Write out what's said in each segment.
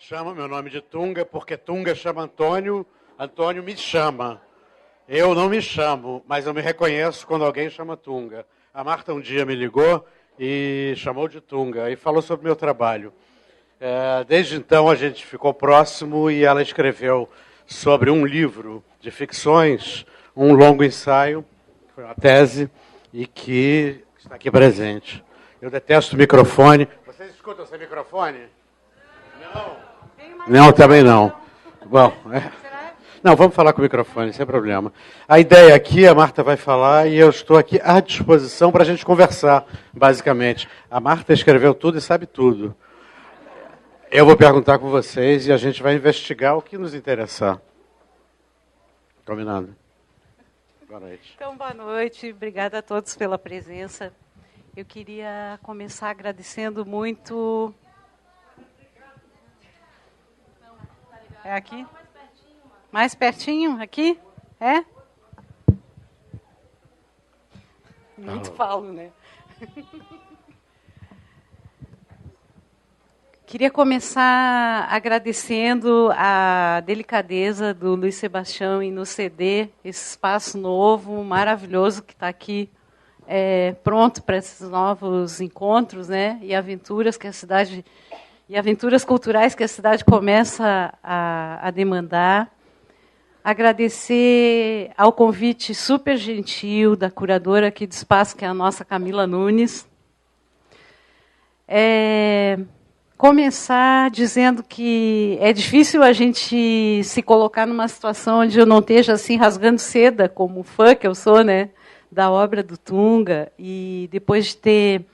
Chama meu nome de Tunga, porque Tunga chama Antônio, Antônio me chama. Eu não me chamo, mas eu me reconheço quando alguém chama Tunga. A Marta um dia me ligou e chamou de Tunga e falou sobre o meu trabalho. Desde então a gente ficou próximo e ela escreveu sobre um livro de ficções, um longo ensaio, que foi uma tese, e que está aqui presente. Eu detesto o microfone. Vocês escutam sem microfone? Não. Não, também não. Bom, não, vamos falar com o microfone, sem problema. A ideia aqui, a Marta vai falar e eu estou aqui à disposição para a gente conversar, basicamente. A Marta escreveu tudo e sabe tudo. Eu vou perguntar com vocês e a gente vai investigar o que nos interessar. Combinado? Boa noite. Então, boa noite. Obrigada a todos pela presença. Eu queria começar agradecendo muito... É aqui? Mais pertinho? Aqui? É? Muito falo, né? Queria começar agradecendo a delicadeza do Luiz Sebastião em nos ceder esse espaço novo, maravilhoso, que está aqui pronto para esses novos encontros, né? E aventuras que a cidade... E aventuras culturais que a cidade começa a demandar. Agradecer ao convite super gentil da curadora aqui do espaço, que é a nossa Camila Nunes. Começar dizendo que é difícil a gente se colocar numa situação onde eu não esteja assim rasgando seda, como fã que eu sou, né, da obra do Tunga, e depois de ter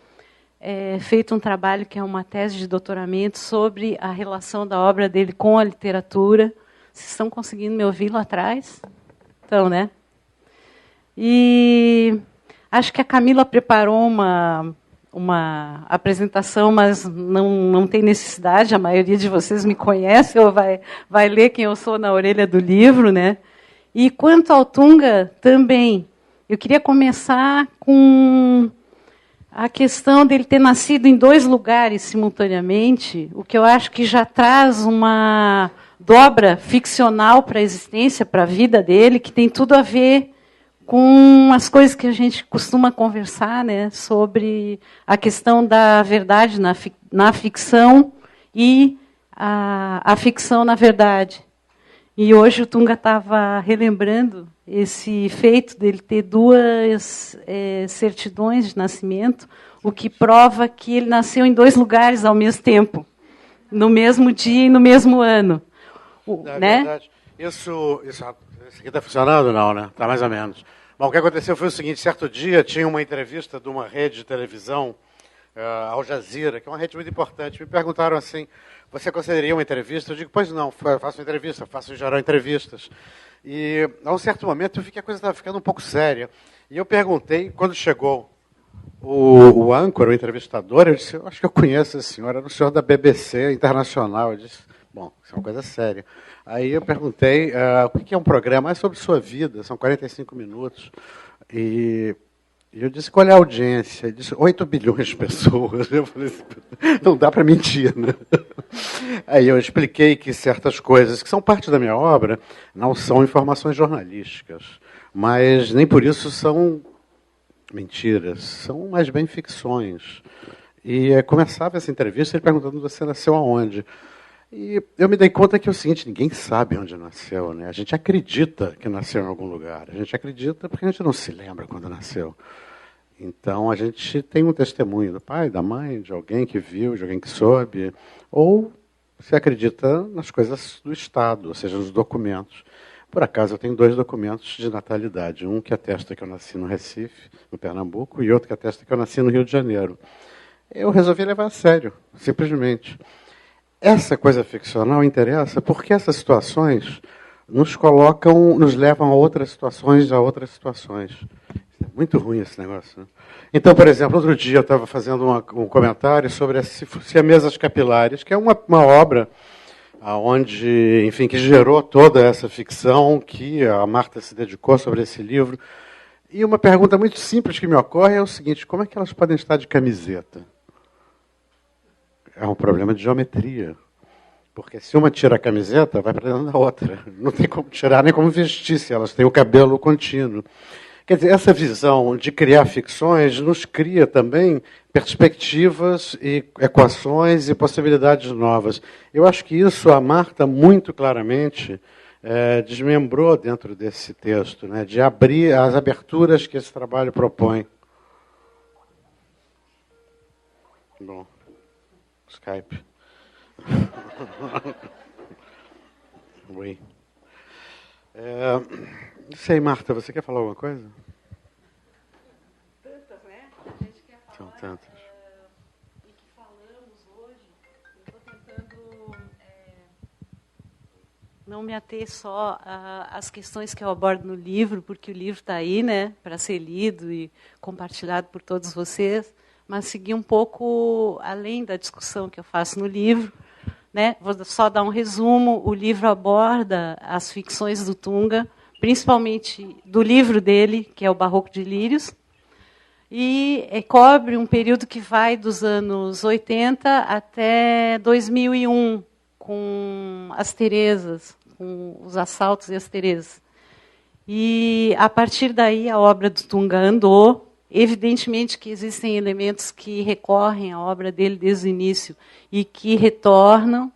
feito um trabalho que é uma tese de doutoramento sobre a relação da obra dele com a literatura. Vocês estão conseguindo me ouvir lá atrás? Então, né? E acho que a Camila preparou uma apresentação, mas não tem necessidade, a maioria de vocês me conhece, ou vai ler quem eu sou na orelha do livro, né? E quanto ao Tunga, também, eu queria começar com a questão dele ter nascido em 2 lugares simultaneamente, o que eu acho que já traz uma dobra ficcional para a existência, para a vida dele, que tem tudo a ver com as coisas que a gente costuma conversar, né, sobre a questão da verdade na ficção e a ficção na verdade. E hoje o Tunga estava relembrando esse feito dele ter 2 certidões de nascimento, o que prova que ele nasceu em 2 lugares ao mesmo tempo, no mesmo dia e no mesmo ano. Né? Verdade. Isso aqui está funcionando? Não, né? Está mais ou menos. Bom, o que aconteceu foi o seguinte: certo dia tinha uma entrevista de uma rede de televisão, Al Jazeera, que é uma rede muito importante. Me perguntaram assim: você consideraria uma entrevista? Eu digo, pois não, faço uma entrevista, faço em geral entrevistas. E, a um certo momento, eu vi que a coisa estava ficando um pouco séria. E eu perguntei, quando chegou o âncora, o entrevistador, eu disse, eu acho que eu conheço esse senhor, era o senhor da BBC Internacional. Eu disse, bom, isso é uma coisa séria. Aí eu perguntei, o que é um programa? É sobre sua vida, são 45 minutos. E eu disse, qual é a audiência? Ele disse, 8 bilhões de pessoas. Eu falei assim, não dá para mentir, né? Aí eu expliquei que certas coisas que são parte da minha obra não são informações jornalísticas, mas nem por isso são mentiras, são mais bem ficções. E começava essa entrevista ele perguntando, você nasceu aonde? E eu me dei conta que é o seguinte, ninguém sabe onde nasceu, né? A gente acredita que nasceu em algum lugar, a gente acredita porque a gente não se lembra quando nasceu. Então, a gente tem um testemunho do pai, da mãe, de alguém que viu, de alguém que soube, ou se acredita nas coisas do Estado, ou seja, nos documentos. Por acaso, eu tenho 2 documentos de natalidade, um que atesta que eu nasci no Recife, no Pernambuco, e outro que atesta que eu nasci no Rio de Janeiro. Eu resolvi levar a sério, simplesmente. Essa coisa ficcional interessa porque essas situações nos levam a outras situações. É muito ruim esse negócio, né? Então, por exemplo, outro dia eu estava fazendo um comentário sobre Siamesas Capilares, que é uma obra onde, enfim, que gerou toda essa ficção que a Marta se dedicou sobre esse livro. E uma pergunta muito simples que me ocorre é o seguinte, como é que elas podem estar de camiseta? É um problema de geometria. Porque se uma tira a camiseta, vai para dentro da outra. Não tem como tirar nem como vestir se elas têm o cabelo contínuo. Quer dizer, essa visão de criar ficções nos cria também perspectivas e equações e possibilidades novas. Eu acho que isso a Marta muito claramente desmembrou dentro desse texto, né, de abrir as aberturas que esse trabalho propõe. Bom, Skype. Oi. Não sei, Marta, você quer falar alguma coisa? Tantas, né? A gente quer falar. São tantas. E que falamos hoje. Eu estou tentando não me ater só às questões que eu abordo no livro, porque o livro está aí, né, para ser lido e compartilhado por todos vocês, mas seguir um pouco além da discussão que eu faço no livro. Né? Vou só dar um resumo. O livro aborda as ficções do Tunga, principalmente do livro dele, que é o Barroco de Lírios, e cobre um período que vai dos anos 80 até 2001, com as Teresas, com os assaltos e as Teresas. E, a partir daí, a obra do Tunga andou. Evidentemente que existem elementos que recorrem à obra dele desde o início e que retornam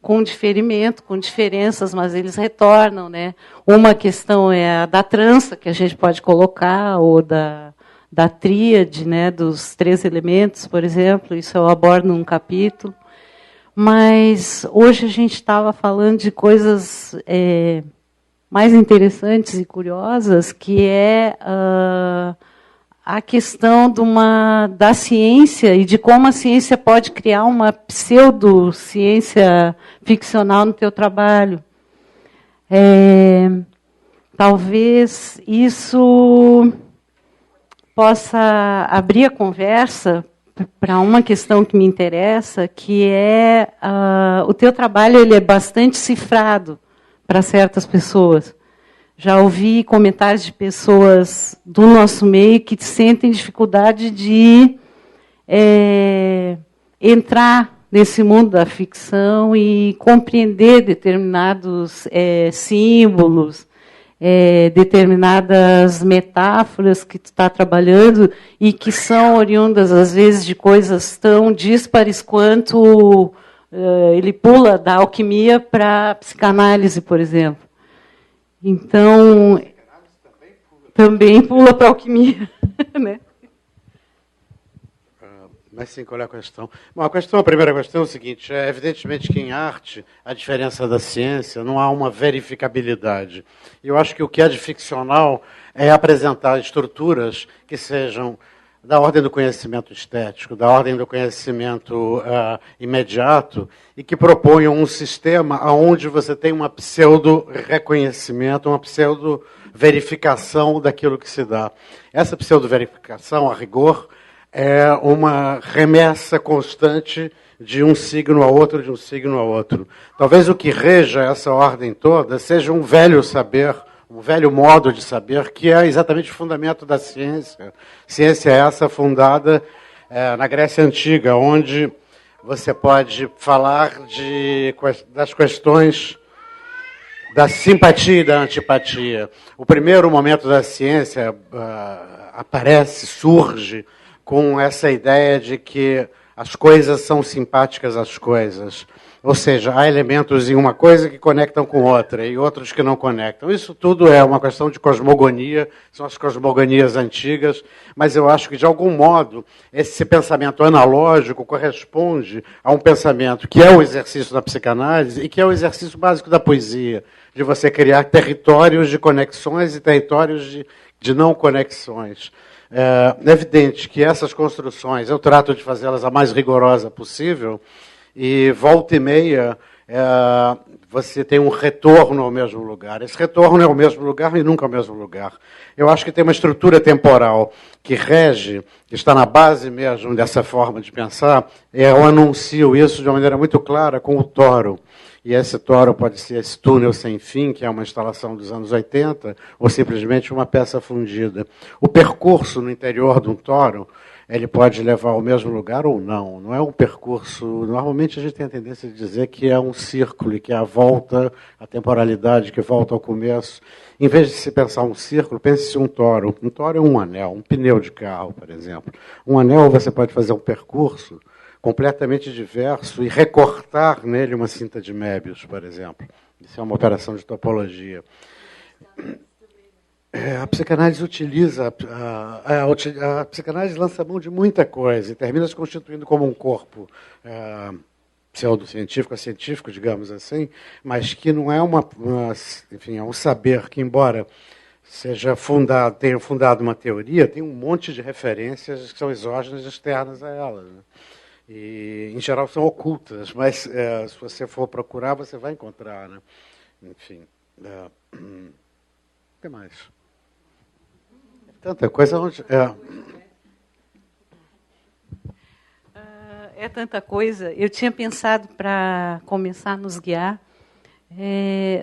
com diferimento, com diferenças, mas eles retornam, né? Uma questão é a da trança, que a gente pode colocar, ou da tríade, né, dos 3 elementos, por exemplo. Isso eu abordo num capítulo. Mas hoje a gente estava falando de coisas mais interessantes e curiosas, que é a questão da ciência e de como a ciência pode criar uma pseudociência ficcional no teu trabalho. Talvez isso possa abrir a conversa para uma questão que me interessa, que é o teu trabalho ele é bastante cifrado para certas pessoas. Já ouvi comentários de pessoas do nosso meio que sentem dificuldade de entrar nesse mundo da ficção e compreender determinados símbolos, determinadas metáforas que tu está trabalhando e que são oriundas, às vezes, de coisas tão díspares quanto ele pula da alquimia para a psicanálise, por exemplo. Então, também pula para a alquimia. Né? Mas sim, qual é a questão? Bom, a primeira questão é o seguinte, evidentemente que em arte, a diferença da ciência, não há uma verificabilidade. Eu acho que o que é de ficcional é apresentar estruturas que sejam da ordem do conhecimento estético, da ordem do conhecimento imediato, e que proponham um sistema onde você tem uma pseudo-reconhecimento, uma pseudo-verificação daquilo que se dá. Essa pseudo-verificação, a rigor, é uma remessa constante de um signo a outro, de um signo a outro. Talvez o que reja essa ordem toda seja um velho saber, um velho modo de saber, que é exatamente o fundamento da ciência. Ciência é essa fundada na Grécia Antiga, onde você pode falar das questões da simpatia e da antipatia. O primeiro momento da ciência surge com essa ideia de que as coisas são simpáticas às coisas. Ou seja, há elementos em uma coisa que conectam com outra e outros que não conectam. Isso tudo é uma questão de cosmogonia, são as cosmogonias antigas, mas eu acho que, de algum modo, esse pensamento analógico corresponde a um pensamento que é o exercício da psicanálise e que é o exercício básico da poesia, de você criar territórios de conexões e territórios de não conexões. É evidente que essas construções, eu trato de fazê-las a mais rigorosa possível, e volta e meia você tem um retorno ao mesmo lugar. Esse retorno é ao mesmo lugar e nunca ao mesmo lugar. Eu acho que tem uma estrutura temporal que rege, que está na base mesmo dessa forma de pensar. Eu anuncio isso de uma maneira muito clara com o Toro. E esse Toro pode ser esse túnel sem fim, que é uma instalação dos anos 80, ou simplesmente uma peça fundida. O percurso no interior de um Toro ele pode levar ao mesmo lugar ou não. Não é um percurso... Normalmente a gente tem a tendência de dizer que é um círculo, e que é a volta, a temporalidade que volta ao começo. Em vez de se pensar um círculo, pense-se um toro. Um toro é um anel, um pneu de carro, por exemplo. Um anel você pode fazer um percurso completamente diverso e recortar nele uma cinta de Möbius, por exemplo. Isso é uma operação de topologia. A psicanálise utiliza, a psicanálise lança mão de muita coisa e termina se constituindo como um corpo pseudocientífico, científico, digamos assim, mas que não é enfim, é um saber que, embora tenha fundado uma teoria, tem um monte de referências que são exógenas e externas a ela, né? E, em geral, são ocultas, mas se você for procurar, você vai encontrar, né? Enfim, o que mais? Tanta coisa onde... É tanta coisa. Eu tinha pensado, para começar a nos guiar,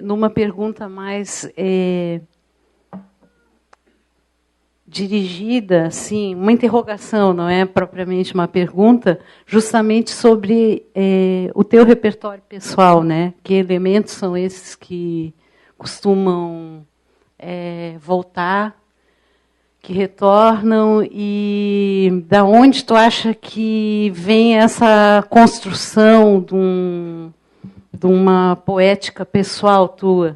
numa pergunta mais dirigida, assim, uma interrogação, não é propriamente uma pergunta, justamente sobre o teu repertório pessoal, né? Que elementos são esses que costumam voltar, que retornam, e da onde tu acha que vem essa construção de uma poética pessoal tua?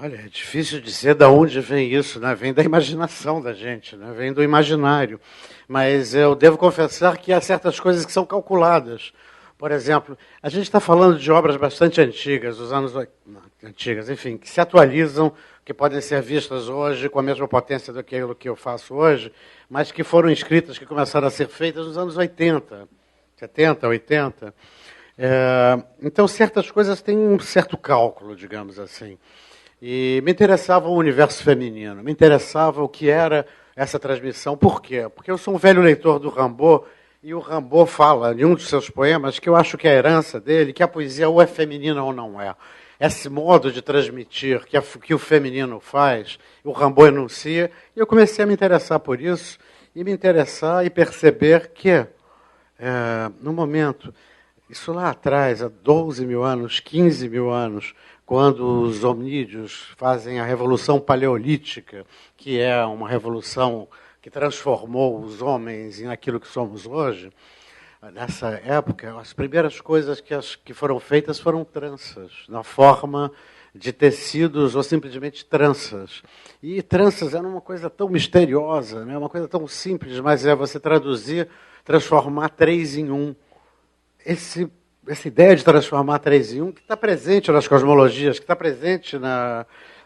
Olha, é difícil dizer de onde vem isso, né? Vem da imaginação da gente, né? Vem do imaginário. Mas eu devo confessar que há certas coisas que são calculadas. Por exemplo, a gente está falando de obras bastante antigas, dos anos... antigas, enfim, que se atualizam, que podem ser vistas hoje com a mesma potência do que aquilo que eu faço hoje, mas que foram escritas, que começaram a ser feitas nos anos 80, 70, 80. Então, certas coisas têm um certo cálculo, digamos assim. E me interessava o universo feminino, me interessava o que era essa transmissão. Por quê? Porque eu sou um velho leitor do Rimbaud, e o Rimbaud fala, em um dos seus poemas, que eu acho que é a herança dele, que a poesia ou é feminina ou não é. Esse modo de transmitir que o feminino faz, o Rimbaud enuncia, e eu comecei a me interessar por isso, e me interessar e perceber que, no momento, isso lá atrás, há 12 mil anos, 15 mil anos, quando os hominídeos fazem a Revolução Paleolítica, que é uma revolução que transformou os homens em aquilo que somos hoje, nessa época, as primeiras coisas que foram feitas foram tranças, na forma de tecidos ou simplesmente tranças. E tranças era uma coisa tão misteriosa, né? Uma coisa tão simples, mas é você traduzir, transformar 3 em 1. Essa ideia de transformar 3 em 1, que está presente nas cosmologias, que está presente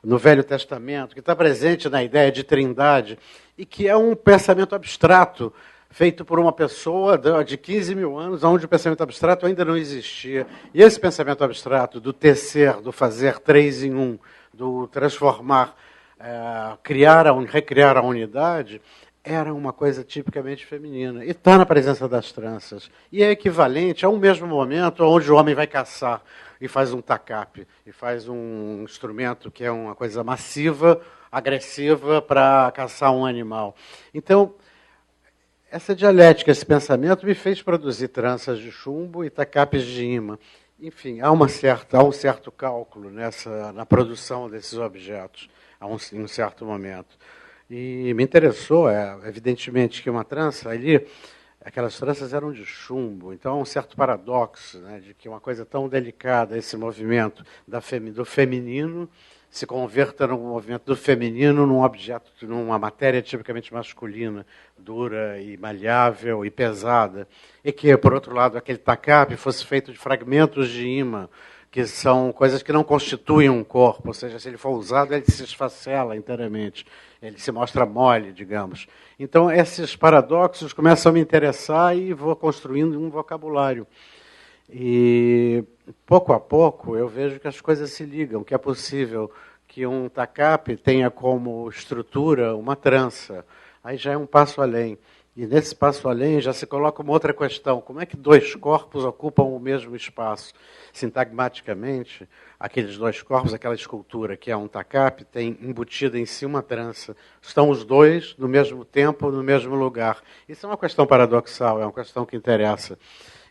no Velho Testamento, que está presente na ideia de trindade, e que é um pensamento abstrato, feito por uma pessoa de 15 mil anos, onde o pensamento abstrato ainda não existia. E esse pensamento abstrato do tecer, do fazer 3 em 1, do transformar, recriar a unidade, era uma coisa tipicamente feminina. E está na presença das tranças. E é equivalente a um mesmo momento onde o homem vai caçar e faz um tacape, e faz um instrumento que é uma coisa massiva, agressiva, para caçar um animal. Então, essa dialética, esse pensamento, me fez produzir tranças de chumbo e tacapes de imã. Enfim, há um certo cálculo na produção desses objetos, em um certo momento. E me interessou, evidentemente, que uma trança ali, aquelas tranças eram de chumbo, então há um certo paradoxo, né, de que uma coisa tão delicada, esse movimento do feminino, se converta no movimento do feminino num objeto, numa matéria tipicamente masculina, dura e maleável e pesada, e que, por outro lado, aquele tacape fosse feito de fragmentos de imã, que são coisas que não constituem um corpo, ou seja, se ele for usado, ele se esfacela inteiramente, ele se mostra mole, digamos. Então, esses paradoxos começam a me interessar e vou construindo um vocabulário. E, pouco a pouco, eu vejo que as coisas se ligam, que é possível que um tacape tenha como estrutura uma trança. Aí já é um passo além. E nesse passo além já se coloca uma outra questão. Como é que dois corpos ocupam o mesmo espaço? Sintagmaticamente, aqueles dois corpos, aquela escultura que é um tacape, tem embutida em si uma trança. Estão os dois no mesmo tempo, no mesmo lugar. Isso é uma questão paradoxal, é uma questão que interessa.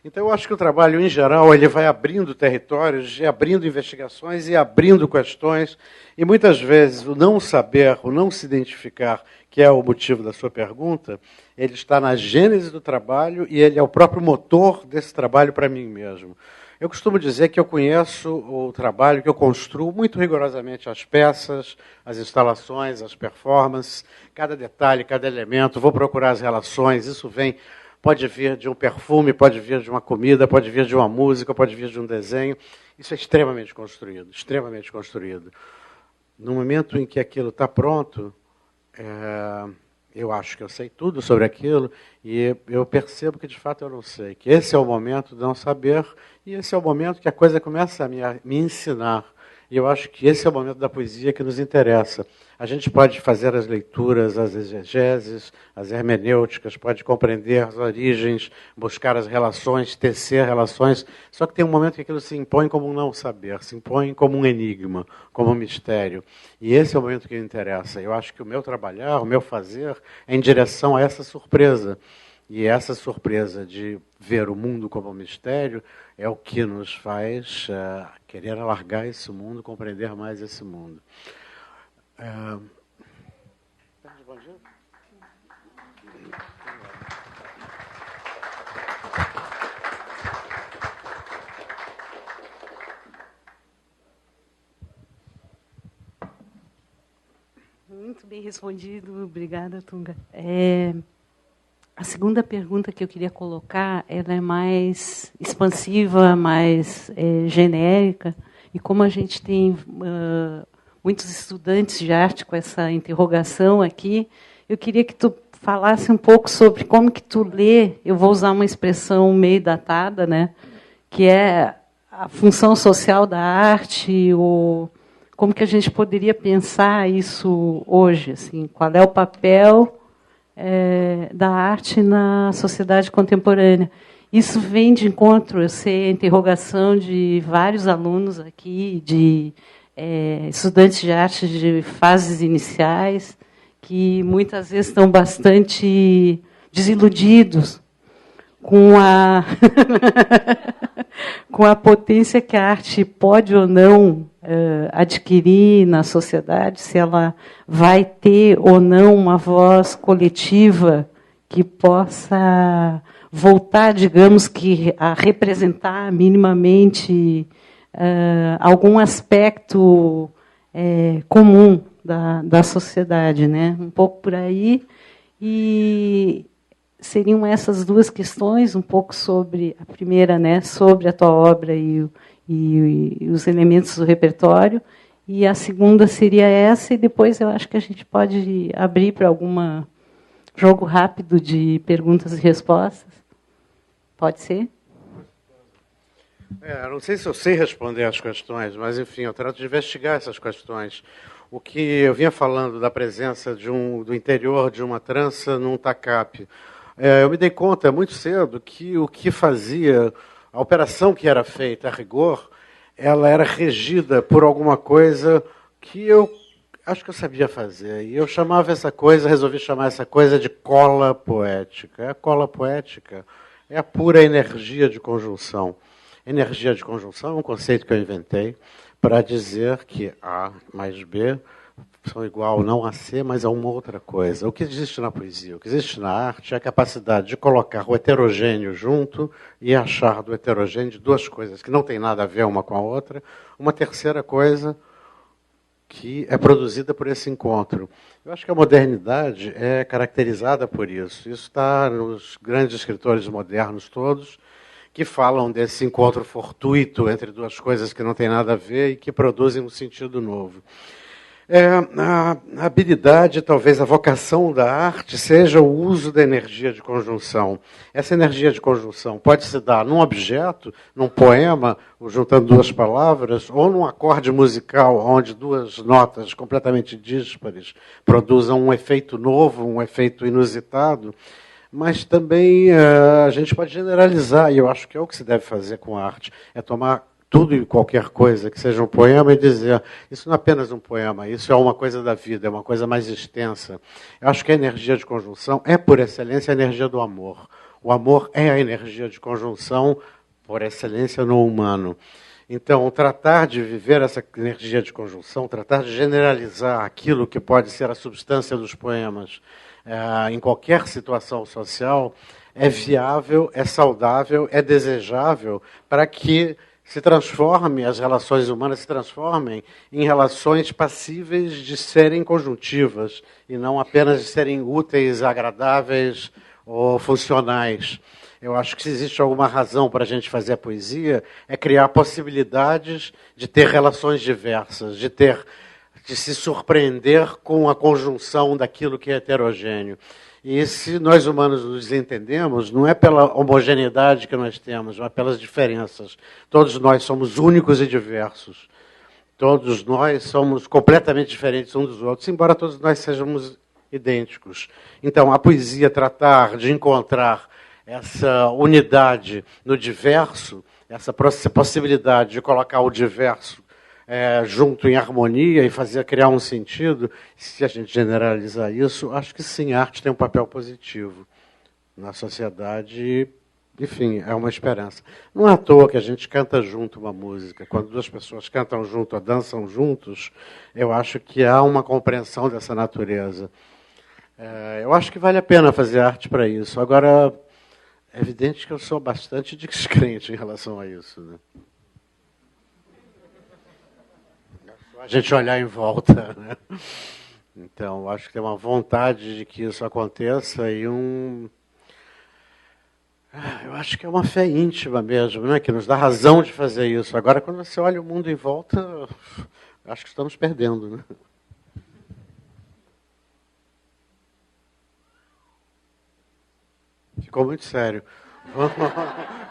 Então, eu acho que o trabalho, em geral, ele vai abrindo territórios, abrindo investigações e abrindo questões. E, muitas vezes, o não saber, o não se identificar, que é o motivo da sua pergunta, ele está na gênese do trabalho e ele é o próprio motor desse trabalho para mim mesmo. Eu costumo dizer que eu conheço o trabalho, que eu construo muito rigorosamente as peças, as instalações, as performances, cada detalhe, cada elemento, vou procurar as relações, isso vem... Pode vir de um perfume, pode vir de uma comida, pode vir de uma música, pode vir de um desenho. Isso é extremamente construído, extremamente construído. No momento em que aquilo está pronto, eu acho que eu sei tudo sobre aquilo e eu percebo que, de fato, eu não sei. Que esse é o momento de não saber e esse é o momento que a coisa começa a me ensinar. E eu acho que esse é o momento da poesia que nos interessa. A gente pode fazer as leituras, as exegeses, as hermenêuticas, pode compreender as origens, buscar as relações, tecer relações, só que tem um momento que aquilo se impõe como um não saber, se impõe como um enigma, como um mistério. E esse é o momento que me interessa. Eu acho que o meu trabalhar, o meu fazer, é em direção a essa surpresa. E essa surpresa de ver o mundo como um mistério é o que nos faz querer alargar esse mundo, compreender mais esse mundo. Muito bem respondido, obrigada, Tunga. A segunda pergunta que eu queria colocar, ela é mais expansiva, mais genérica, e como a gente tem muitos estudantes de arte com essa interrogação aqui, eu queria que tu falasse um pouco sobre como que tu lê, eu vou usar uma expressão meio datada, né, que é a função social da arte, como que a gente poderia pensar isso hoje, assim, qual é o papel da arte na sociedade contemporânea. Isso vem de encontro, eu sei, a interrogação de vários alunos aqui, de estudantes de arte de fases iniciais, que muitas vezes estão bastante desiludidos com com a potência que a arte pode ou não adquirir na sociedade, se ela vai ter ou não uma voz coletiva que possa voltar, digamos que, a representar minimamente algum aspecto comum da sociedade, né? Um pouco por aí. E seriam essas duas questões, um pouco sobre a primeira, né, sobre a tua obra e os elementos do repertório, e a segunda seria essa, e depois eu acho que a gente pode abrir para algum jogo rápido de perguntas e respostas. Pode ser? Não sei se eu sei responder as questões, mas, enfim, eu trato de investigar essas questões. O que eu vinha falando da presença do interior de uma trança num tacape, eu me dei conta muito cedo que o que fazia, a operação que era feita a rigor, ela era regida por alguma coisa que eu acho que eu sabia fazer. E eu resolvi chamar essa coisa de cola poética. A cola poética é a pura energia de conjunção. Energia de conjunção é um conceito que eu inventei para dizer que A mais B são igual não a C, mas a uma outra coisa. O que existe na poesia, o que existe na arte é a capacidade de colocar o heterogêneo junto e achar do heterogêneo de duas coisas que não tem nada a ver uma com a outra, uma terceira coisa que é produzida por esse encontro. Eu acho que a modernidade é caracterizada por isso. Isso está nos grandes escritores modernos todos, que falam desse encontro fortuito entre duas coisas que não têm nada a ver e que produzem um sentido novo. A habilidade, talvez a vocação da arte, seja o uso da energia de conjunção. Essa energia de conjunção pode se dar num objeto, num poema, juntando duas palavras, ou num acorde musical, onde duas notas completamente díspares produzam um efeito novo, um efeito inusitado. mas também a gente pode generalizar, e eu acho que é o que se deve fazer com a arte, é tomar tudo e qualquer coisa, que seja um poema, e dizer, isso não é apenas um poema, isso é uma coisa da vida, é uma coisa mais extensa. Eu acho que a energia de conjunção é, por excelência, a energia do amor. O amor é a energia de conjunção, por excelência, no humano. Então, tratar de viver essa energia de conjunção, tratar de generalizar aquilo que pode ser a substância dos poemas em qualquer situação social, é viável, é saudável, é desejável para que se transforme, as relações humanas se transformem em relações passíveis de serem conjuntivas e não apenas de serem úteis, agradáveis ou funcionais. Eu acho que se existe alguma razão para a gente fazer a poesia, é criar possibilidades de ter relações diversas, de se surpreender com a conjunção daquilo que é heterogêneo. E se nós humanos nos entendemos, não é pela homogeneidade que nós temos, mas pelas diferenças. Todos nós somos únicos e diversos. Todos nós somos completamente diferentes uns dos outros, embora todos nós sejamos idênticos. Então, a poesia tratar de encontrar essa unidade no diverso, essa possibilidade de colocar o diverso junto em harmonia e criar um sentido, se a gente generalizar isso, acho que sim, a arte tem um papel positivo na sociedade e, enfim, é uma esperança. Não é à toa que a gente canta junto uma música. Quando duas pessoas cantam junto ou dançam juntos, eu acho que há uma compreensão dessa natureza. Eu acho que vale a pena fazer arte para isso. Agora, é evidente que eu sou bastante descrente em relação a isso, né? A gente olhar em volta, né? Então, acho que tem uma vontade de que isso aconteça e eu acho que é uma fé íntima mesmo, né? Que nos dá razão de fazer isso. Agora, quando você olha o mundo em volta, acho que estamos perdendo, né? Ficou muito sério.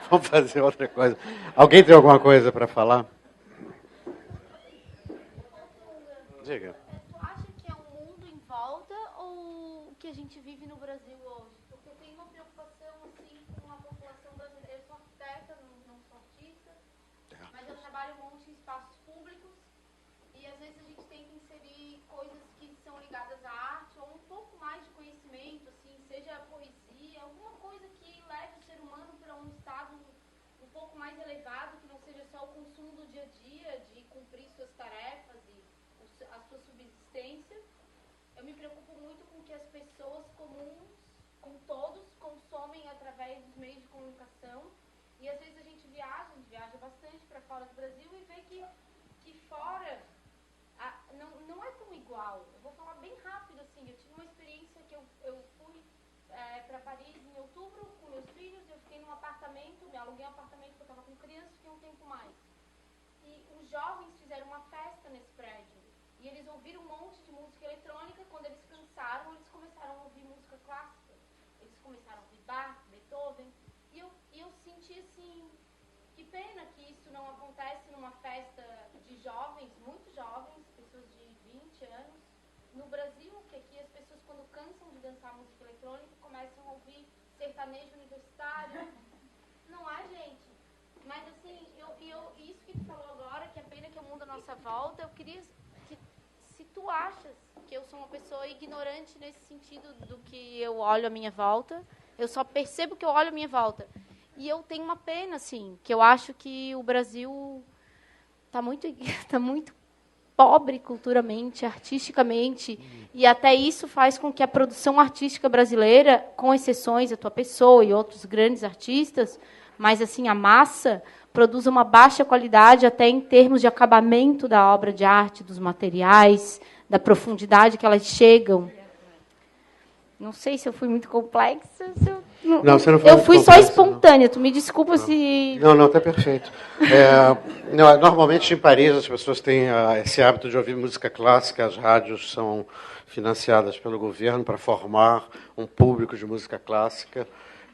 Vamos fazer outra coisa. Alguém tem alguma coisa para falar? Diga. Tu acha que é o mundo em volta ou o que a gente vive no Brasil hoje? Porque eu tenho uma preocupação assim, com a população brasileira. Eu sou arquiteta, não sou artista, mas eu trabalho muito em espaços públicos e às vezes a gente tenta inserir coisas que são ligadas à arte ou um pouco mais de conhecimento, assim, seja poesia, alguma coisa que leve o ser humano para um estado um pouco mais elevado, que não seja só o consumo do dia a dia, de cumprir suas tarefas e a sua subsistência. Eu me preocupo muito com o que as pessoas comuns, com todos, consomem através dos meios de comunicação. E às vezes a gente viaja bastante para fora do Brasil e vê que fora não é tão igual. Eu vou falar bem rápido, assim, eu tive uma experiência que eu fui para Paris em outubro com meus filhos, eu fiquei num apartamento, me aluguei um apartamento que eu estava com criança, fiquei um tempo mais. E os jovens fizeram uma festa nesse prédio. E eles ouviram um monte de música eletrônica. Quando eles cansaram, eles começaram a ouvir música clássica. Eles começaram a ouvir Bach, Beethoven. E eu senti assim, que pena que isso não acontece numa festa de jovens, muito jovens, pessoas de 20 anos. No Brasil, que aqui as pessoas, quando cansam de dançar música eletrônica, começam a ouvir sertanejo universitário. Não há, gente. Mas assim, isso que tu falou agora, que é pena que o mundo à nossa volta, eu queria... Se tu achas que eu sou uma pessoa ignorante nesse sentido do que eu olho à minha volta, eu só percebo que eu olho à minha volta. E eu tenho uma pena, assim, que eu acho que o Brasil tá muito pobre culturalmente, artisticamente, e até isso faz com que a produção artística brasileira, com exceções a tua pessoa e outros grandes artistas, mas assim a massa produz uma baixa qualidade até em termos de acabamento da obra de arte, dos materiais, da profundidade que elas chegam. Não sei se eu fui muito complexa. Não, você não foi eu muito fui complexa, só espontânea. Tu me desculpa se... Não, está perfeito. Normalmente, em Paris, as pessoas têm esse hábito de ouvir música clássica. As rádios são financiadas pelo governo para formar um público de música clássica.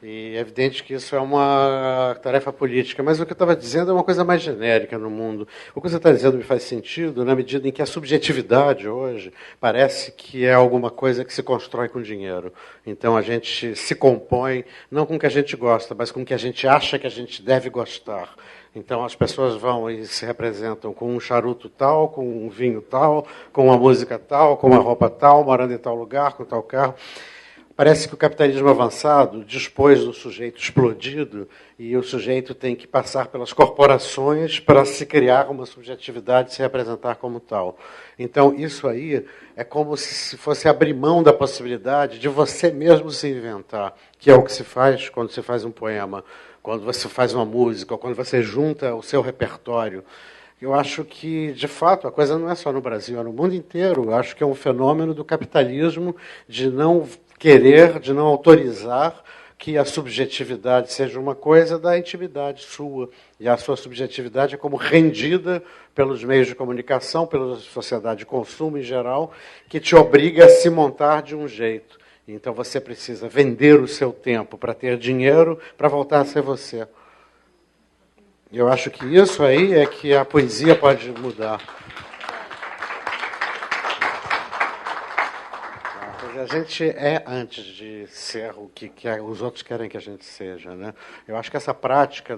E é evidente que isso é uma tarefa política, mas o que eu estava dizendo é uma coisa mais genérica no mundo. O que você está dizendo me faz sentido na medida em que a subjetividade hoje parece que é alguma coisa que se constrói com dinheiro. Então a gente se compõe não com o que a gente gosta, mas com o que a gente acha que a gente deve gostar. Então as pessoas vão e se representam com um charuto tal, com um vinho tal, com uma música tal, com uma roupa tal, morando em tal lugar, com tal carro. Parece que o capitalismo avançado dispôs do sujeito explodido e o sujeito tem que passar pelas corporações para se criar uma subjetividade e se representar como tal. Então, isso aí é como se fosse abrir mão da possibilidade de você mesmo se inventar, que é o que se faz quando se faz um poema, quando você faz uma música, ou quando você junta o seu repertório. Eu acho que, de fato, a coisa não é só no Brasil, é no mundo inteiro. Eu acho que é um fenômeno do capitalismo de não querer, de não autorizar que a subjetividade seja uma coisa da intimidade sua. E a sua subjetividade é como rendida pelos meios de comunicação, pela sociedade de consumo em geral, que te obriga a se montar de um jeito. Então você precisa vender o seu tempo para ter dinheiro para voltar a ser você. Eu acho que isso aí é que a poesia pode mudar. A gente é antes de ser o que os outros querem que a gente seja, né? Eu acho que essa prática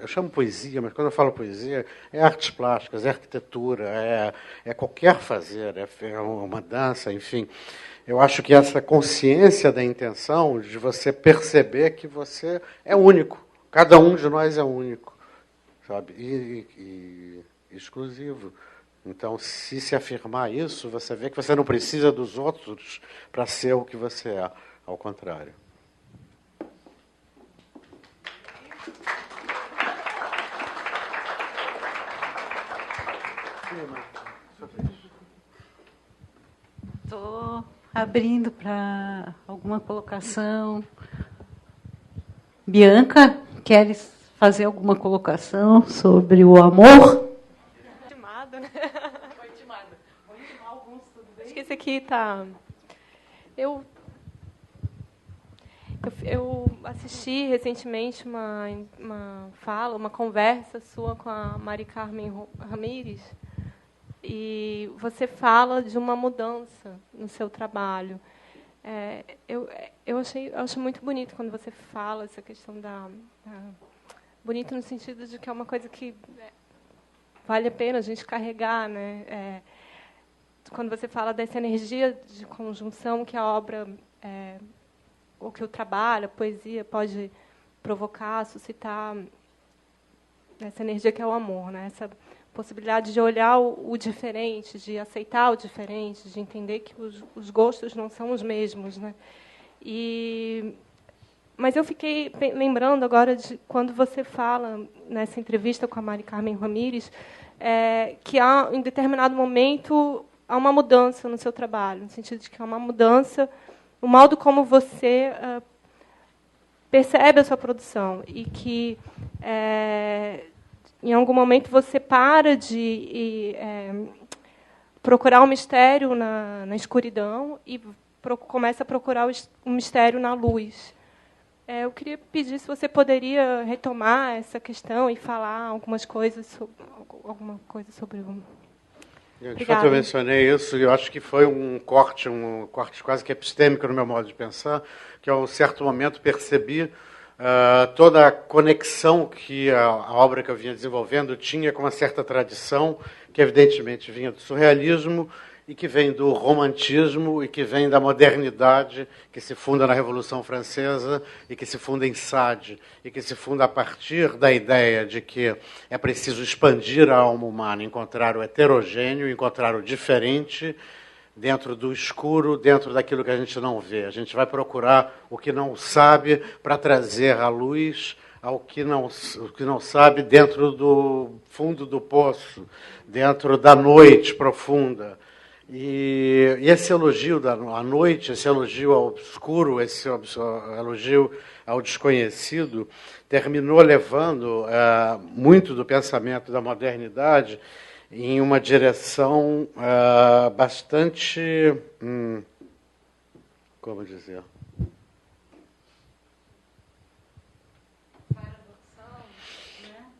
eu chamo poesia, mas quando eu falo poesia, é artes plásticas, é arquitetura, é qualquer fazer, é uma dança, enfim. Eu acho que essa consciência da intenção de você perceber que você é único, cada um de nós é único, sabe? E exclusivo. Então, se afirmar isso, você vê que você não precisa dos outros para ser o que você é, ao contrário. Estou abrindo para alguma colocação. Bianca, queres fazer alguma colocação sobre o amor? Né? Foi intimada. Vou intimar alguns, tudo bem? Acho que esse aqui está... Eu assisti recentemente uma conversa sua com a Mari Carmen Ramírez, e você fala de uma mudança no seu trabalho. Eu acho muito bonito quando você fala essa questão bonito no sentido de que é uma coisa que vale a pena a gente carregar, né? Quando você fala dessa energia de conjunção que a obra, ou que o trabalho, a poesia pode provocar, suscitar, essa energia que é o amor, né? Essa possibilidade de olhar o diferente, de aceitar o diferente, de entender que os gostos não são os mesmos, né? Mas eu fiquei lembrando agora de quando você fala, nessa entrevista com a Mari Carmen Ramírez, que em determinado momento, há uma mudança no seu trabalho, no sentido de que há uma mudança no modo como você percebe a sua produção, e que, em algum momento, você para de procurar um mistério na escuridão e começa a procurar um mistério na luz. Eu queria pedir se você poderia retomar essa questão e falar alguma coisa sobre o... De fato, eu mencionei isso, e eu acho que foi um corte quase que epistêmico no meu modo de pensar, que a um certo momento percebi toda a conexão que a obra que eu vinha desenvolvendo tinha com uma certa tradição, que evidentemente vinha do surrealismo, e que vem do romantismo, e que vem da modernidade, que se funda na Revolução Francesa, e que se funda em Sade, e que se funda a partir da ideia de que é preciso expandir a alma humana, encontrar o heterogêneo, encontrar o diferente, dentro do escuro, dentro daquilo que a gente não vê. A gente vai procurar o que não sabe para trazer a luz ao que não sabe dentro do fundo do poço, dentro da noite profunda. E esse elogio à noite, esse elogio ao obscuro, esse elogio ao desconhecido, terminou levando muito do pensamento da modernidade em uma direção bastante... como dizer?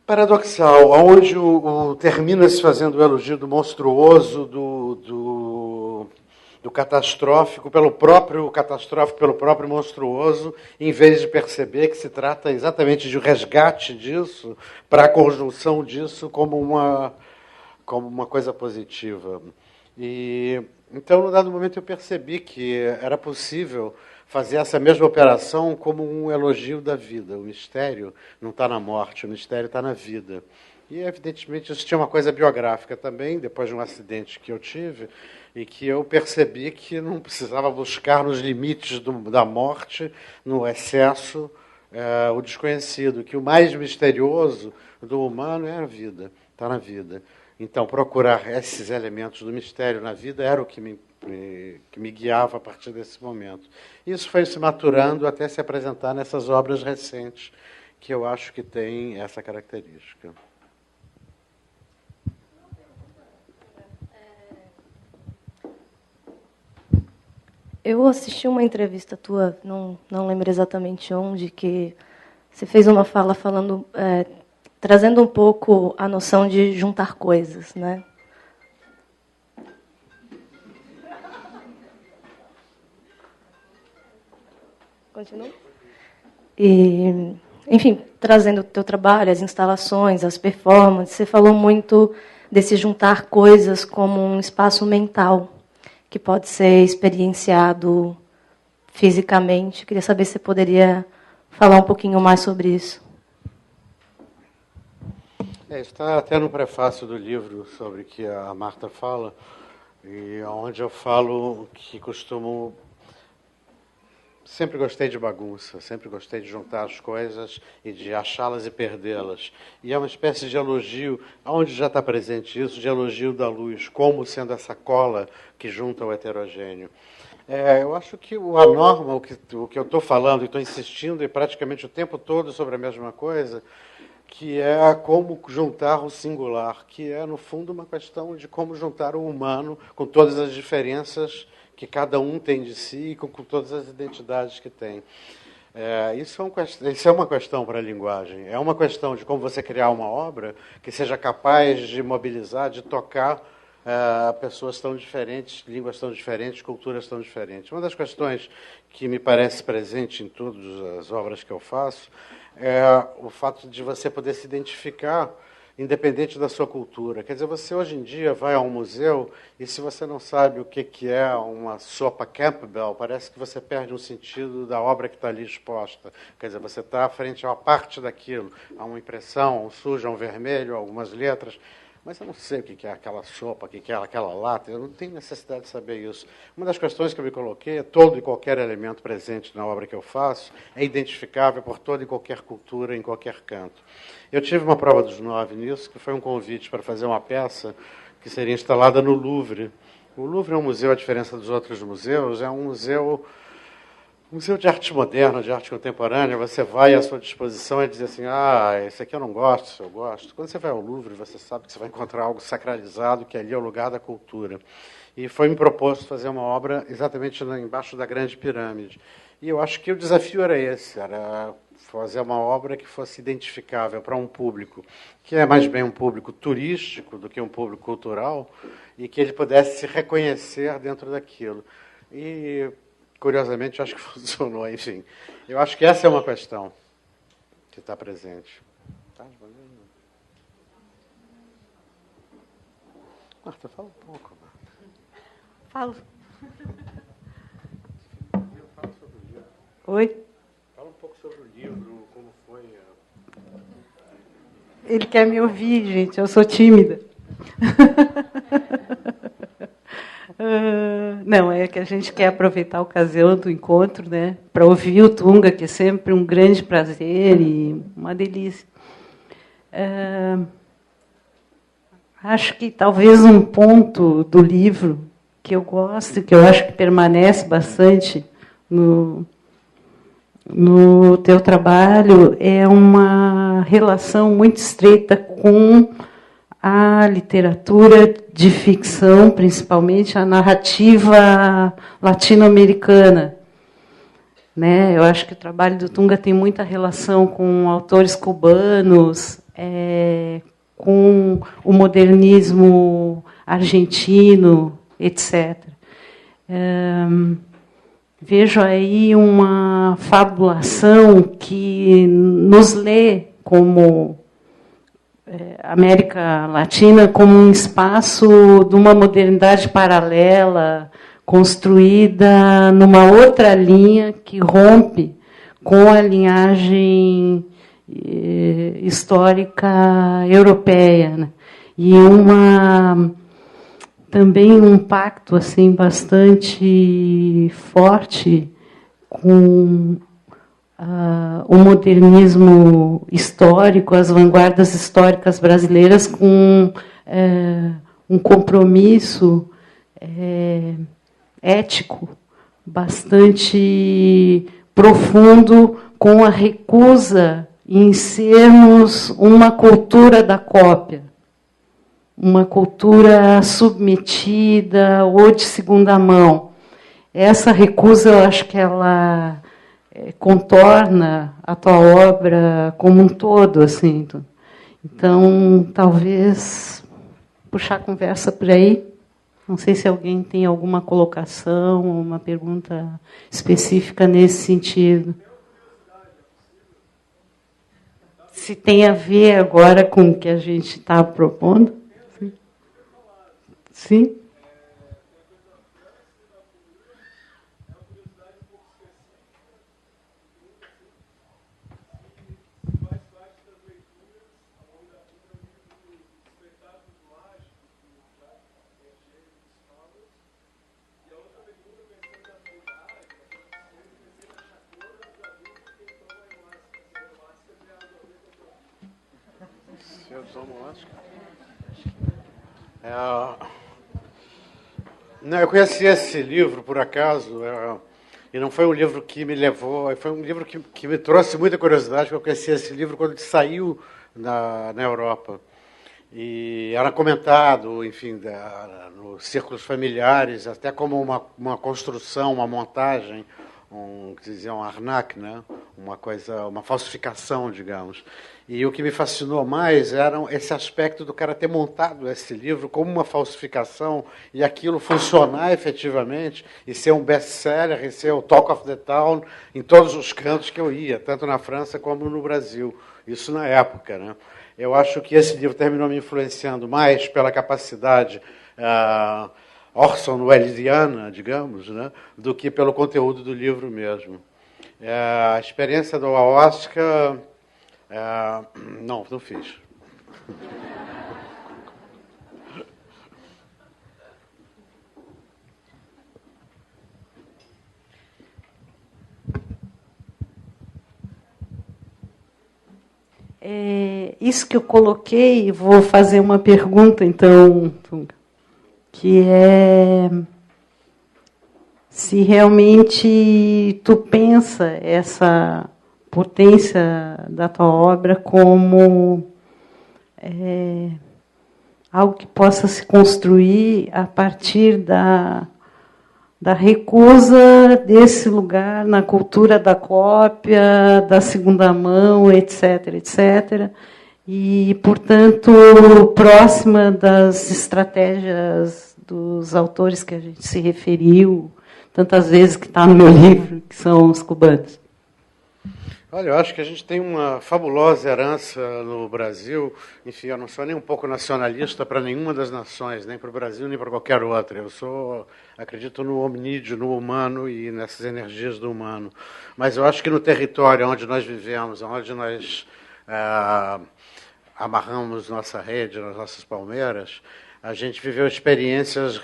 paradoxal, onde termina-se fazendo o elogio do monstruoso, do catastrófico, pelo próprio monstruoso, em vez de perceber que se trata exatamente de um resgate disso, para a conjunção disso como uma coisa positiva. E, então, num dado momento, eu percebi que era possível fazer essa mesma operação como um elogio da vida. O mistério não está na morte, o mistério está na vida. E, evidentemente, isso tinha uma coisa biográfica também, depois de um acidente que eu tive, e que eu percebi que não precisava buscar nos limites da morte, no excesso, o desconhecido, que o mais misterioso do humano é a vida, está na vida. Então, procurar esses elementos do mistério na vida era o que me guiava a partir desse momento. Isso foi se maturando até se apresentar nessas obras recentes, que eu acho que tem essa característica. Eu assisti uma entrevista tua, não lembro exatamente onde, que você fez uma fala falando, trazendo um pouco a noção de juntar coisas, né? Continua? E, enfim, trazendo o teu trabalho, as instalações, as performances, você falou muito desse juntar coisas como um espaço mental, que pode ser experienciado fisicamente. Queria saber se você poderia falar um pouquinho mais sobre isso. Está até no prefácio do livro sobre que a Marta fala, e onde eu falo que costumo... Sempre gostei de bagunça, sempre gostei de juntar as coisas e de achá-las e perdê-las. E é uma espécie de elogio, onde já está presente isso, de elogio da luz, como sendo essa cola que junta o heterogêneo. Eu acho que a norma, o que eu estou falando, e estou insistindo, e praticamente o tempo todo sobre a mesma coisa, que é como juntar o singular, que é, no fundo, uma questão de como juntar o humano com todas as diferenças que cada um tem de si e com todas as identidades que tem. Isso é uma questão para a linguagem. É uma questão de como você criar uma obra que seja capaz de mobilizar, de tocar pessoas tão diferentes, línguas tão diferentes, culturas tão diferentes. Uma das questões que me parece presente em todas as obras que eu faço é o fato de você poder se identificar independente da sua cultura. Quer dizer, você hoje em dia vai a um museu e se você não sabe o que é uma sopa Campbell, parece que você perde um sentido da obra que está ali exposta. Quer dizer, você está frente a uma parte daquilo, a uma impressão, a um sujo, a um vermelho, a algumas letras, mas eu não sei o que é aquela sopa, o que é aquela lata, eu não tenho necessidade de saber isso. Uma das questões que eu me coloquei é todo e qualquer elemento presente na obra que eu faço é identificável por toda e qualquer cultura, em qualquer canto. Eu tive uma prova dos 9 nisso, que foi um convite para fazer uma peça que seria instalada no Louvre. O Louvre é um museu, à diferença dos outros museus, é um museu de arte moderna, de arte contemporânea. Você vai à sua disposição e diz assim, esse aqui eu não gosto, esse eu gosto. Quando você vai ao Louvre, você sabe que você vai encontrar algo sacralizado, que ali é o lugar da cultura. E foi me proposto fazer uma obra exatamente embaixo da Grande Pirâmide. E eu acho que o desafio era esse, era fazer uma obra que fosse identificável para um público, que é mais bem um público turístico do que um público cultural, e que ele pudesse se reconhecer dentro daquilo. E, curiosamente, acho que funcionou, enfim. Eu acho que essa é uma questão que está presente. Tá, Marta, fala um pouco. Marta. Falo. Fala sobre o livro. Oi? Fala um pouco sobre o livro, como foi. Ele quer me ouvir, gente, eu sou tímida. Não, é que a gente quer aproveitar a ocasião do encontro, né, para ouvir o Tunga, que é sempre um grande prazer e uma delícia. Acho que talvez um ponto do livro que eu gosto, que eu acho que permanece bastante no teu trabalho, é uma relação muito estreita com a literatura de ficção, principalmente a narrativa latino-americana. Né? Eu acho que o trabalho do Tunga tem muita relação com autores cubanos, com o modernismo argentino, etc. Vejo aí uma fabulação que nos lê como América Latina como um espaço de uma modernidade paralela, construída numa outra linha que rompe com a linhagem histórica europeia, né? E também um pacto assim bastante forte com o modernismo histórico, as vanguardas históricas brasileiras, com um compromisso ético bastante profundo com a recusa em sermos uma cultura da cópia, uma cultura submetida ou de segunda mão. Essa recusa, eu acho que ela contorna a tua obra como um todo, assim. Então, talvez puxar a conversa por aí. Não sei se alguém tem alguma colocação, uma pergunta específica nesse sentido. Se tem a ver agora com o que a gente está propondo? Sim? Não, eu conheci esse livro, por acaso, e não foi um livro que me levou, foi um livro que me trouxe muita curiosidade, porque eu conheci esse livro quando ele saiu na Europa. E era comentado, enfim, nos círculos familiares, até como uma construção, uma montagem, que diziam um arnaque, né? Uma falsificação, digamos. E o que me fascinou mais era esse aspecto do cara ter montado esse livro como uma falsificação e aquilo funcionar efetivamente e ser um best-seller e ser o talk of the town em todos os cantos que eu ia, tanto na França como no Brasil. Isso na época, né? Eu acho que esse livro terminou me influenciando mais pela capacidade Orson Wellesiana, digamos, né, do que pelo conteúdo do livro mesmo. A experiência do ayahuasca, não fiz. Isso que eu coloquei, vou fazer uma pergunta, então, que é se realmente tu pensa essa potência da tua obra como algo que possa se construir a partir da recusa desse lugar na cultura da cópia, da segunda mão, etc., etc., e, portanto, próxima das estratégias dos autores que a gente se referiu tantas vezes, que está no meu livro, que são os cubanos. Olha, eu acho que a gente tem uma fabulosa herança no Brasil. Enfim, eu não sou nem um pouco nacionalista para nenhuma das nações, nem para o Brasil, nem para qualquer outra. Eu acredito no hominídeo, no humano e nessas energias do humano. Mas eu acho que no território onde nós vivemos, onde nós amarramos nossa rede, nas nossas palmeiras, a gente viveu experiências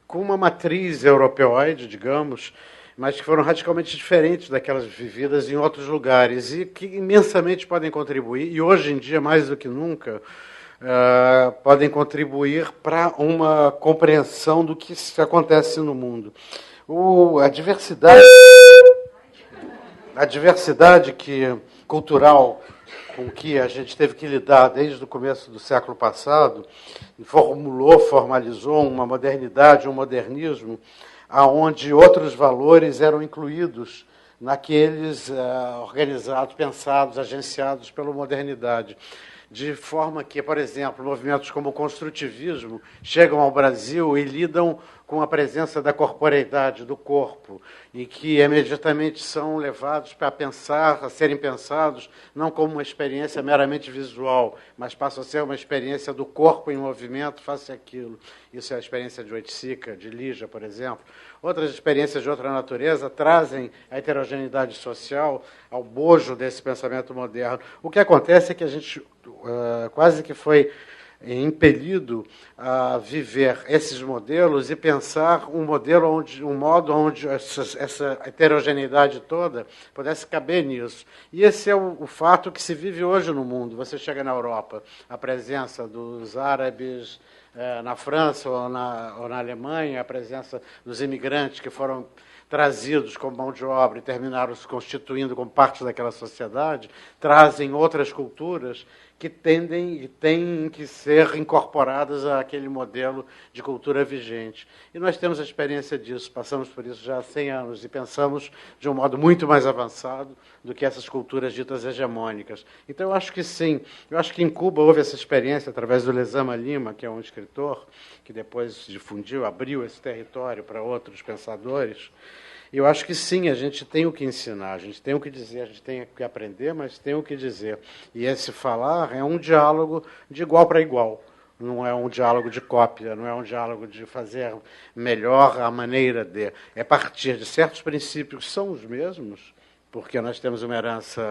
com uma matriz europeoide, digamos, mas que foram radicalmente diferentes daquelas vividas em outros lugares e que imensamente podem contribuir, e hoje em dia, mais do que nunca, podem contribuir para uma compreensão do que acontece no mundo. A diversidade cultural com que a gente teve que lidar desde o começo do século passado, formalizou uma modernidade, um modernismo, aonde outros valores eram incluídos naqueles organizados, pensados, agenciados pela modernidade. De forma que, por exemplo, movimentos como o construtivismo chegam ao Brasil e lidam com a presença da corporeidade, do corpo, e que imediatamente são levados para pensar, a serem pensados, não como uma experiência meramente visual, mas passam a ser uma experiência do corpo em movimento face àquilo. Isso é a experiência de Oiticica, de Lígia, por exemplo. Outras experiências de outra natureza trazem a heterogeneidade social ao bojo desse pensamento moderno. O que acontece é que a gente quase que foi impelido a viver esses modelos e pensar um modo onde essa heterogeneidade toda pudesse caber nisso. E esse é o fato que se vive hoje no mundo. Você chega na Europa, a presença dos árabes na França ou na Alemanha, a presença dos imigrantes que foram trazidos como mão de obra e terminaram se constituindo como parte daquela sociedade, trazem outras culturas que têm que ser incorporadas àquele modelo de cultura vigente. E nós temos a experiência disso, passamos por isso já há 100 anos e pensamos de um modo muito mais avançado do que essas culturas ditas hegemônicas. Então, eu acho que sim. Eu acho que em Cuba houve essa experiência através do Lezama Lima, que é um escritor que depois difundiu, abriu esse território para outros pensadores. Eu acho que sim, a gente tem o que ensinar, a gente tem o que dizer, a gente tem o que aprender, mas tem o que dizer. E esse falar é um diálogo de igual para igual. Não é um diálogo de cópia, não é um diálogo de fazer melhor a maneira de. É partir de certos princípios que são os mesmos, porque nós temos uma herança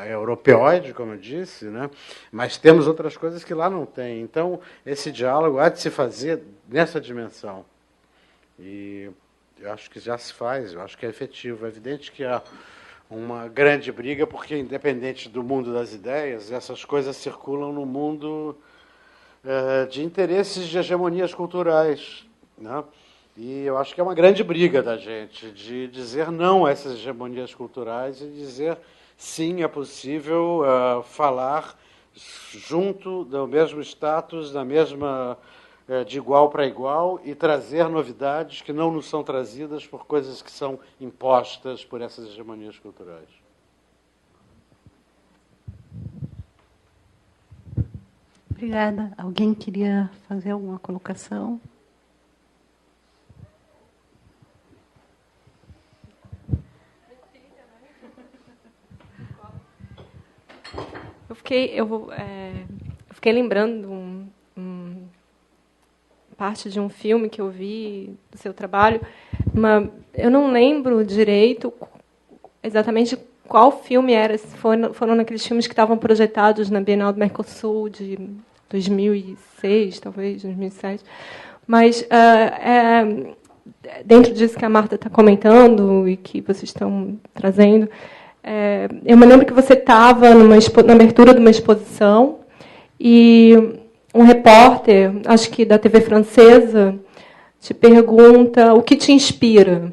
europeoide, como eu disse, né? Mas temos outras coisas que lá não tem. Então, esse diálogo há de se fazer nessa dimensão. E eu acho que já se faz, eu acho que é efetivo. É evidente que há uma grande briga, porque, independente do mundo das ideias, essas coisas circulam no mundo de interesses de hegemonias culturais, né? E eu acho que é uma grande briga da gente de dizer não a essas hegemonias culturais e dizer sim, é possível falar junto do mesmo status, da mesma de igual para igual e trazer novidades que não nos são trazidas por coisas que são impostas por essas hegemonias culturais. Obrigada. Alguém queria fazer alguma colocação? Eu fiquei lembrando parte de um filme que eu vi do seu trabalho, mas eu não lembro direito exatamente qual filme era, se foram naqueles filmes que estavam projetados na Bienal do Mercosul de 2006, talvez, 2007. Mas, dentro disso que a Marta está comentando e que vocês estão trazendo, eu me lembro que você estava na abertura de uma exposição e um repórter, acho que da TV francesa, te pergunta o que te inspira.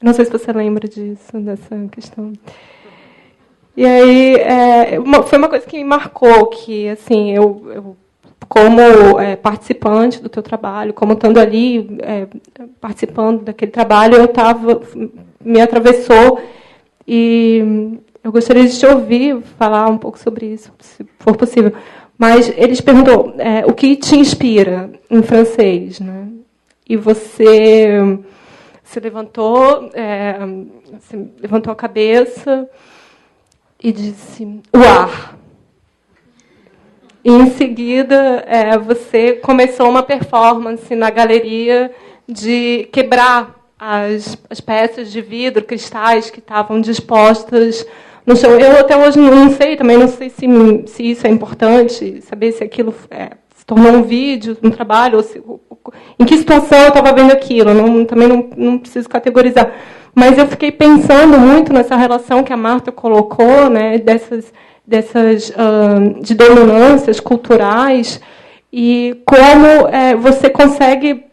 Não sei se você lembra disso, dessa questão. E aí, foi uma coisa que me marcou, que, assim, eu como participante do teu trabalho, como estando ali, participando daquele trabalho, me atravessou, e eu gostaria de te ouvir falar um pouco sobre isso, se for possível. Mas eles perguntou o que te inspira em francês, né? E você se levantou a cabeça e disse o ar. E, em seguida, você começou uma performance na galeria de quebrar as peças de vidro, cristais que estavam dispostas no chão. Eu até hoje não sei se isso é importante, saber se aquilo se tornou um vídeo, um trabalho, ou em que situação eu estava vendo aquilo. Também não preciso categorizar. Mas eu fiquei pensando muito nessa relação que a Marta colocou, né, dessas de dominâncias culturais, e como você consegue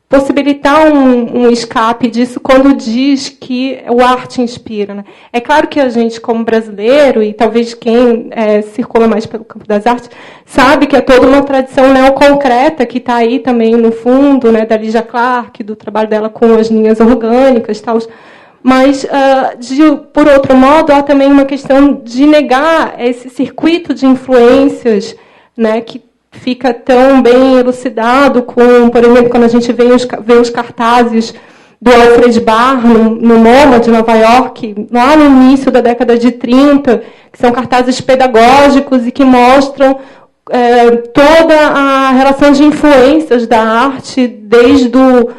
possibilitar um escape disso quando diz que o arte inspira, né? É claro que a gente, como brasileiro, e talvez quem circula mais pelo campo das artes, sabe que é toda uma tradição neoconcreta que está aí também no fundo, né, da Lígia Clark, do trabalho dela com as linhas orgânicas, tal. Mas, por outro modo, há também uma questão de negar esse circuito de influências, né, que fica tão bem elucidado com, por exemplo, quando a gente vê os cartazes do Alfred Barr no MoMA de Nova York, lá no início da década de 30, que são cartazes pedagógicos e que mostram toda a relação de influências da arte, desde do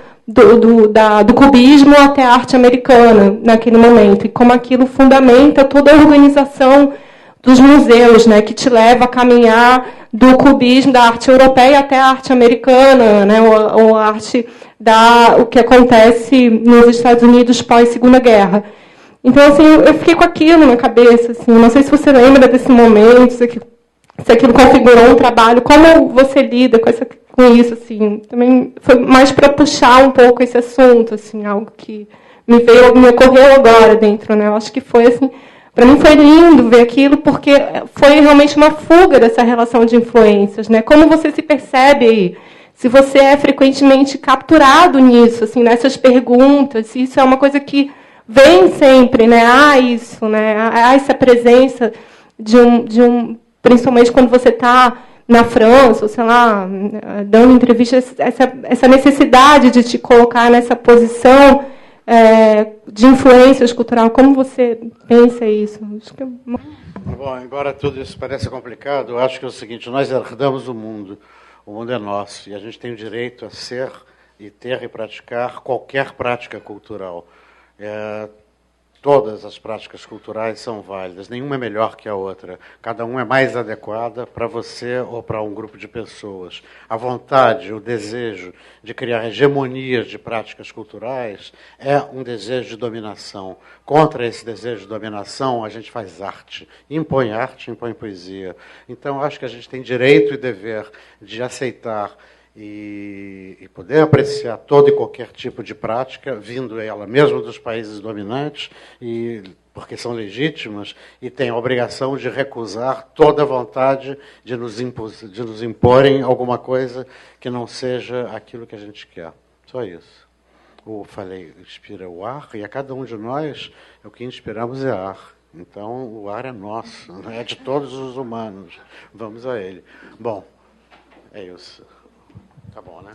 cubismo até a arte americana, naquele momento, e como aquilo fundamenta toda a organização dos museus, né, que te leva a caminhar do cubismo, da arte europeia até a arte americana, né, ou a arte o que acontece nos Estados Unidos pós-Segunda Guerra. Então, assim, eu fiquei com aquilo na cabeça. Assim, não sei se você lembra desse momento, se aquilo configurou um trabalho, como você lida com isso, assim. Também foi mais para puxar um pouco esse assunto, assim, algo que me ocorreu agora dentro, né? Eu acho que foi assim, para mim foi lindo ver aquilo, porque foi realmente uma fuga dessa relação de influências, né? Como você se percebe aí? Se você é frequentemente capturado nisso, assim, nessas perguntas, se isso é uma coisa que vem sempre, né? Isso, né? Há essa presença principalmente quando você está na França, ou sei lá, dando entrevista, essa necessidade de te colocar nessa posição de influências cultural. Como você pensa isso? Acho que Bom, embora tudo isso pareça complicado, eu acho que é o seguinte: nós herdamos o mundo é nosso, e a gente tem o direito a ser e ter e praticar qualquer prática cultural. Todas as práticas culturais são válidas, nenhuma é melhor que a outra, cada uma é mais adequada para você ou para um grupo de pessoas. A vontade, o desejo de criar hegemonias de práticas culturais é um desejo de dominação. Contra esse desejo de dominação, a gente faz arte, impõe poesia. Então, acho que a gente tem direito e dever de aceitar e poder apreciar todo e qualquer tipo de prática, vindo ela mesmo dos países dominantes, porque são legítimas, e tem a obrigação de recusar toda vontade de nos imporem alguma coisa que não seja aquilo que a gente quer. Só isso. Falei, inspira o ar, e a cada um de nós, o que inspiramos é ar. Então, o ar é nosso, é de todos os humanos. Vamos a ele. Bom, é isso. Tá bom, né?